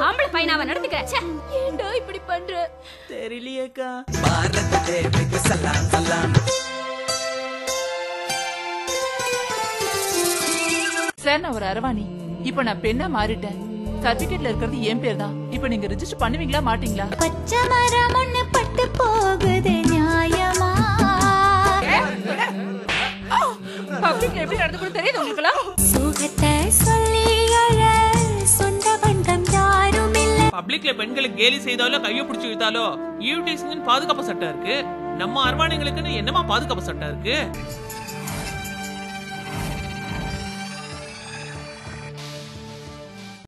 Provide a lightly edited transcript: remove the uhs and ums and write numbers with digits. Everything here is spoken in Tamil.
ஆம்பளை பையனாவ நடந்துக்கிற. ஏண்டா இப்படி பண்ற? தெரியலையேக்கா. சார் நான் ஒரு அரவாணி. இப்ப நான் பெண்ணா மாறிட்டேன். சர்டிபிகேட்ல இருக்கிறது என் பேர் தான். இப்ப நீங்க ரெஜிஸ்டர் பண்ணுவீங்களா மாட்டீங்களா? பச்சை மரம் ஒண்ணு பட்டு போகுது நியாயமா? பப்ளிக்ல எப்படி நடந்துக்கணும் தெரியுது உங்களுக்குலாம்? சுகத்தை சொல்லி அழ சொந்த பந்தம் யாரும் இல்ல. பப்ளிக்ல பெண்களுக்கு கேலி செய்தாலோ கையை பிடிச்சு இழுத்தாலோ ஈவ்டீசிங்னு பாதுகாப்பு சட்டம் இருக்கு. நம்ம அரவாணிகளுக்குன்னு என்னமா பாதுகாப்பு சட்டம் இருக்கு?